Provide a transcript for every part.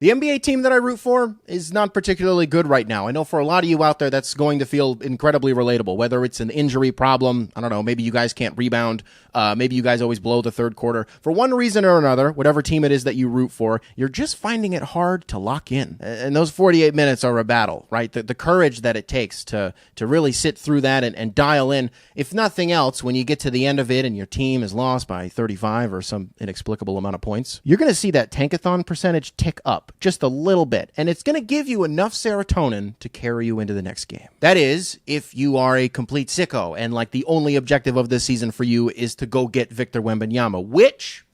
The NBA team that I root for is not particularly good right now. I know for a lot of you out there, that's going to feel incredibly relatable, whether it's an injury problem. I don't know. Maybe you guys can't rebound. Maybe you guys always blow the third quarter. For one reason or another, whatever team it is that you root for, you're just finding it hard to lock in. And those 48 minutes are a battle, right? The courage that it takes to really sit through that and dial in. If nothing else, when you get to the end of it and your team is lost by 35 or some inexplicable amount of points, you're going to see that tankathon percentage tick up just a little bit, and it's going to give you enough serotonin to carry you into the next game. That is, if you are a complete sicko and like the only objective of this season for you is to go get Victor Wembanyama, which,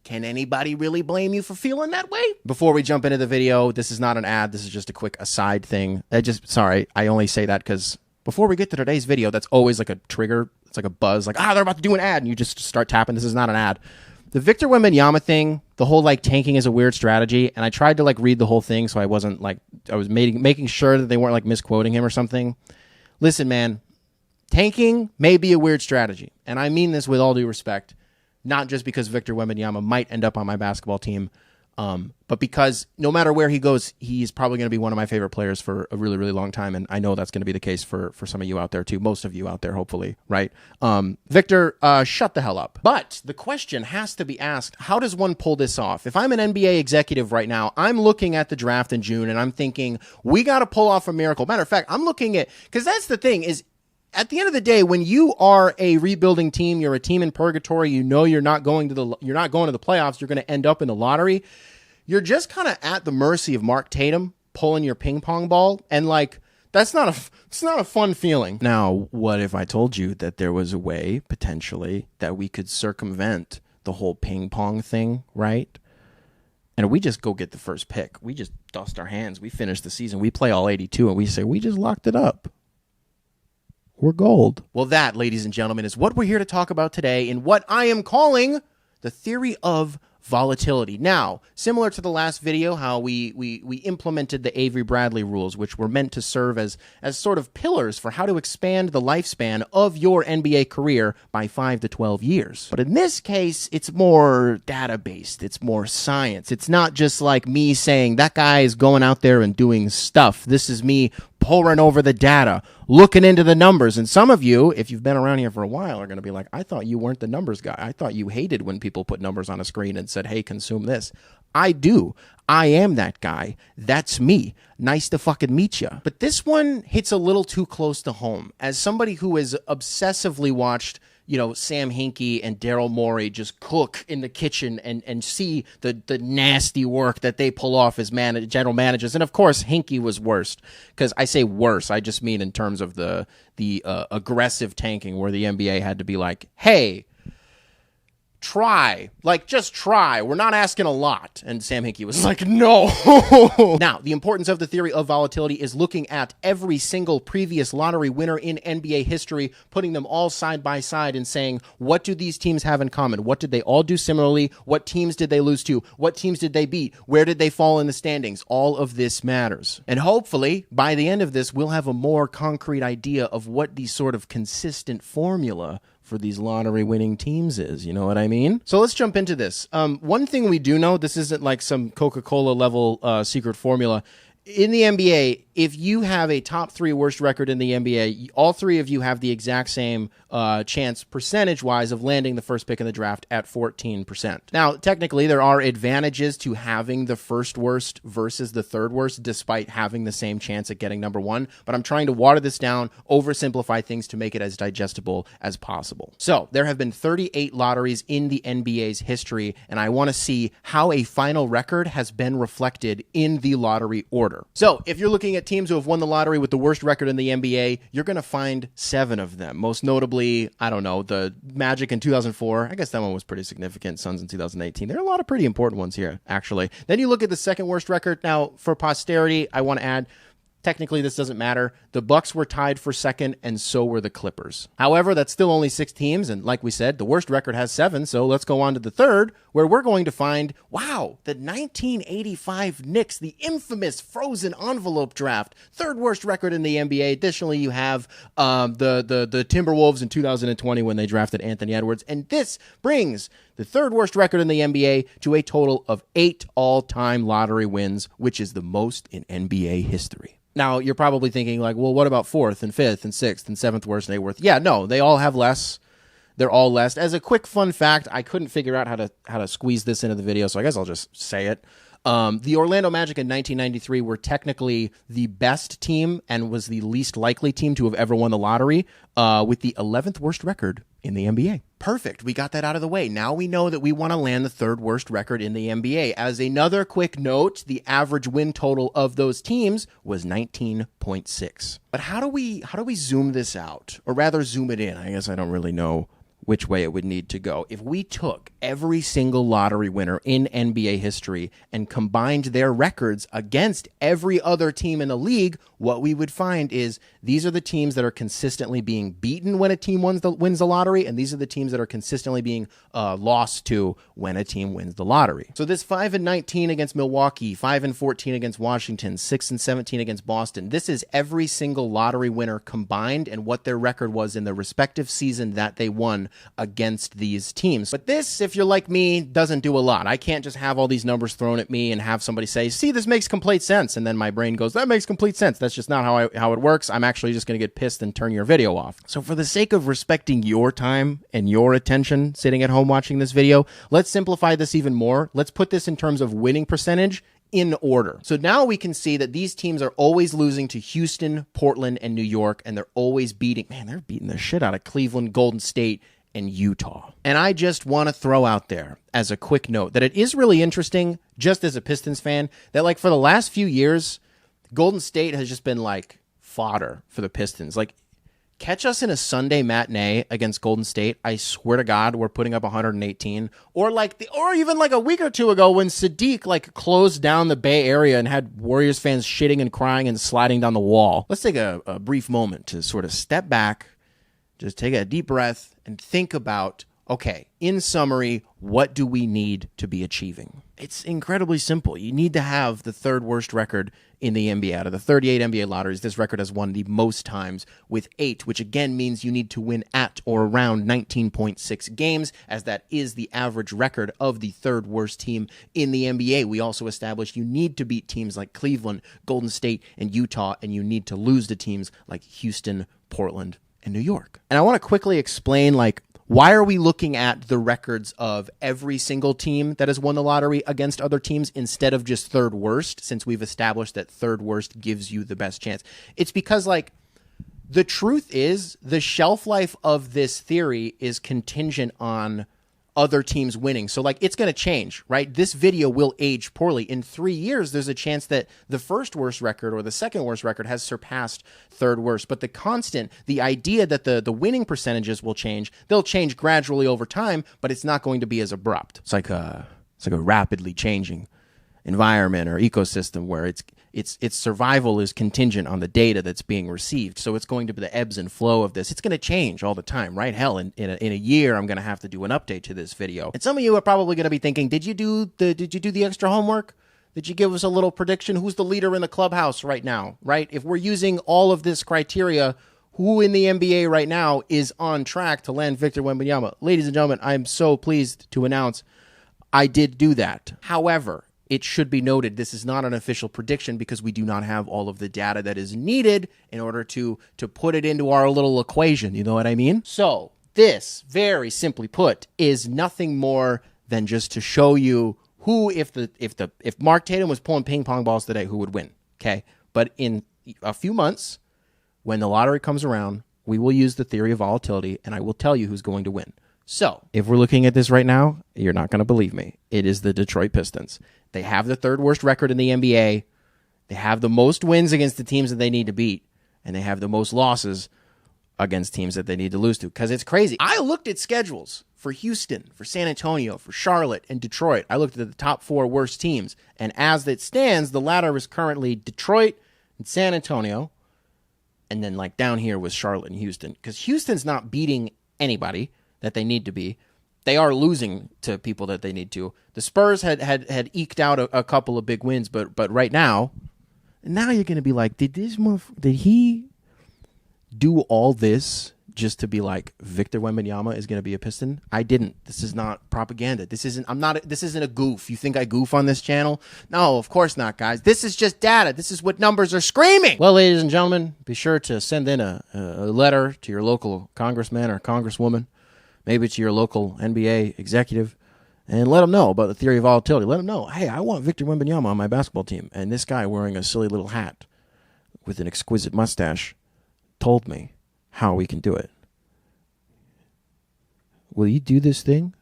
can anybody really blame you for feeling that way? Before we jump into the video, this is not an ad, this is just a quick aside thing. Sorry, I only say that because before we get to today's video, that's always like a trigger. It's like a buzz, like, they're about to do an ad, and you just start tapping. This is not an ad. The Victor Wembanyama thing, the whole like tanking is a weird strategy, and I tried to like read the whole thing so I wasn't like, I was making sure that they weren't like misquoting him or something. Listen, man, tanking may be a weird strategy, and I mean this with all due respect, not just because Victor Wembanyama might end up on my basketball team, but because no matter where he goes, he's probably going to be one of my favorite players for a really, really long time. And I know that's going to be the case for some of you out there too. Most of you out there, hopefully, right? Victor, shut the hell up. But the question has to be asked, how does one pull this off? If I'm an NBA executive right now, I'm looking at the draft in June and I'm thinking, we got to pull off a miracle. Matter of fact, I'm looking at, because that's the thing is, at the end of the day, when you are a rebuilding team, you're a team in purgatory, you know you're not going to the playoffs, you're going to end up in the lottery. You're just kind of at the mercy of Mark Tatum pulling your ping pong ball, and like it's not a fun feeling. Now, what if I told you that there was a way potentially that we could circumvent the whole ping pong thing, right? And we just go get the first pick. We just dust our hands. We finish the season. We play all 82, and we say we just locked it up. We're gold. Well, that, ladies and gentlemen, is what we're here to talk about today in what I am calling the theory of volatility. Now, similar to the last video, how we implemented the Avery Bradley rules, which were meant to serve as sort of pillars for how to expand the lifespan of your NBA career by 5 to 12 years. But in this case, it's more data-based. It's more science. It's not just like me saying that guy is going out there and doing stuff. This is me pouring over the data, looking into the numbers. And some of you, if you've been around here for a while, are going to be like, I thought you weren't the numbers guy. I thought you hated when people put numbers on a screen and said, hey, consume this. I do. I am that guy. That's me. Nice to fucking meet you. But this one hits a little too close to home. As somebody who has obsessively watched, Sam Hinkie and Daryl Morey just cook in the kitchen and see the nasty work that they pull off as general managers. And of course, Hinkie was worst. Because I say worse, I just mean in terms of the aggressive tanking where the NBA had to be like, hey, try. Like, just try. We're not asking a lot. And Sam Hinkie was like, no. Now, the importance of the theory of volatility is looking at every single previous lottery winner in NBA history, putting them all side by side and saying, what do these teams have in common? What did they all do similarly? What teams did they lose to? What teams did they beat? Where did they fall in the standings? All of this matters. And hopefully, by the end of this, we'll have a more concrete idea of what the sort of consistent formula for these lottery winning teams is. You know what I mean? So let's jump into this. One thing we do know, this isn't like some Coca-Cola level secret formula. In the NBA, if you have a top 3 worst record in the NBA, all 3 of you have the exact same chance percentage-wise of landing the first pick in the draft at 14%. Now, technically, there are advantages to having the first worst versus the third worst, despite having the same chance at getting number 1. But I'm trying to water this down, oversimplify things to make it as digestible as possible. So, there have been 38 lotteries in the NBA's history, and I want to see how a final record has been reflected in the lottery order. So, if you're looking at teams who have won the lottery with the worst record in the NBA, you're going to find 7 of them. Most notably, I don't know, the Magic in 2004. I guess that one was pretty significant. Suns in 2018. There are a lot of pretty important ones here, actually. Then you look at the second worst record. Now, for posterity, I want to add, technically this doesn't matter. The Bucks were tied for second, and so were the Clippers. However, that's still only 6 teams, and like we said, the worst record has 7, so let's go on to the third, where we're going to find, wow, the 1985 Knicks, the infamous frozen envelope draft, third worst record in the NBA. Additionally, you have the Timberwolves in 2020 when they drafted Anthony Edwards, and this brings the third worst record in the NBA to a total of 8 all-time lottery wins, which is the most in NBA history. Now, you're probably thinking like, well, what about 4th and 5th and 6th and 7th worst and 8th worst? Yeah, no, they all have less. They're all less. As a quick fun fact, I couldn't figure out how to squeeze this into the video, so I guess I'll just say it. The Orlando Magic in 1993 were technically the best team and was the least likely team to have ever won the lottery, with the 11th worst record in the NBA. Perfect. We got that out of the way. Now we know that we want to land the 3rd worst record in the NBA. As another quick note, the average win total of those teams was 19.6. But how do we zoom this out? Or rather zoom it in? I guess I don't really know which way it would need to go. If we took every single lottery winner in NBA history and combined their records against every other team in the league, what we would find is these are the teams that are consistently being beaten when a team wins the lottery, and these are the teams that are consistently being lost to when a team wins the lottery. So this 5-19 against Milwaukee, 5-14 against Washington, 6-17 against Boston, this is every single lottery winner combined and what their record was in the respective season that they won against these teams. But this, if you're like me, doesn't do a lot. I can't just have all these numbers thrown at me and have somebody say, see, this makes complete sense. And then my brain goes, that makes complete sense. That's just not how it works. I'm actually just going to get pissed and turn your video off. So for the sake of respecting your time and your attention sitting at home watching this video, let's simplify this even more. Let's put this in terms of winning percentage in order. So now we can see that these teams are always losing to Houston, Portland, and New York, and they're always beating, they're beating the shit out of Cleveland, Golden State, and Utah. And I just want to throw out there as a quick note that it is really interesting, just as a Pistons fan, that like for the last few years, Golden State has just been like fodder for the Pistons. Like, catch us in a Sunday matinee against Golden State, I swear to God, we're putting up 118. Or even like a week or two ago when Sadiq like closed down the Bay Area and had Warriors fans shitting and crying and sliding down the wall. Let's take a brief moment to sort of step back, just take a deep breath and think about, okay, in summary, what do we need to be achieving? It's incredibly simple. You need to have the 3rd worst record in the NBA. Out of the 38 NBA lotteries, this record has won the most times with 8, which again means you need to win at or around 19.6 games, as that is the average record of the 3rd worst team in the NBA. We also established you need to beat teams like Cleveland, Golden State, and Utah, and you need to lose to teams like Houston, Portland, and New York. And I want to quickly explain, like, why are we looking at the records of every single team that has won the lottery against other teams instead of just 3rd worst, since we've established that 3rd worst gives you the best chance? It's because, like, the truth is the shelf life of this theory is contingent on other teams winning. So like it's going to change, right? This video will age poorly. In 3 years, there's a chance that the 1st worst record or the 2nd worst record has surpassed 3rd worst. But the constant, the idea that the winning percentages will change, they'll change gradually over time, but it's not going to be as abrupt. It's like a rapidly changing environment or ecosystem where its survival is contingent on the data that's being received. So it's going to be the ebbs and flow of this. It's going to change all the time, right? Hell, in a year, I'm going to have to do an update to this video. And some of you are probably going to be thinking, did you do the extra homework? Did you give us a little prediction? Who's the leader in the clubhouse right now, right? If we're using all of this criteria, who in the NBA right now is on track to land Victor Wembanyama? Ladies and gentlemen, I'm so pleased to announce I did do that. However, it should be noted, this is not an official prediction because we do not have all of the data that is needed in order to put it into our little equation. You know what I mean? So this, very simply put, is nothing more than just to show you who, if Mark Tatum was pulling ping pong balls today, who would win. Okay, but in a few months, when the lottery comes around, we will use the theory of volatility, and I will tell you who's going to win. So if we're looking at this right now, you're not going to believe me. It is the Detroit Pistons. They have the 3rd worst record in the NBA. They have the most wins against the teams that they need to beat, and they have the most losses against teams that they need to lose to. Because it's crazy. I looked at schedules for Houston, for San Antonio, for Charlotte, and Detroit. I looked at the top 4 worst teams, and as it stands, the ladder is currently Detroit and San Antonio, and then like down here was Charlotte and Houston. Because Houston's not beating anybody that they need to be. They are losing to people that they need to. The Spurs had eked out a couple of big wins, but right now you're going to be like, did he do all this just to be like Victor Wembanyama is going to be a Piston. I didn't. This is not propaganda. This isn't a goof. You think I goof on this channel? No, of course not, guys. This is just data. This is what numbers are screaming. Well, ladies and gentlemen, be sure to send in a letter to your local congressman or congresswoman, maybe to your local NBA executive, and let them know about the theory of volatility. Let them know, hey, I want Victor Wembanyama on my basketball team, and this guy wearing a silly little hat with an exquisite mustache told me how we can do it. Will you do this thing?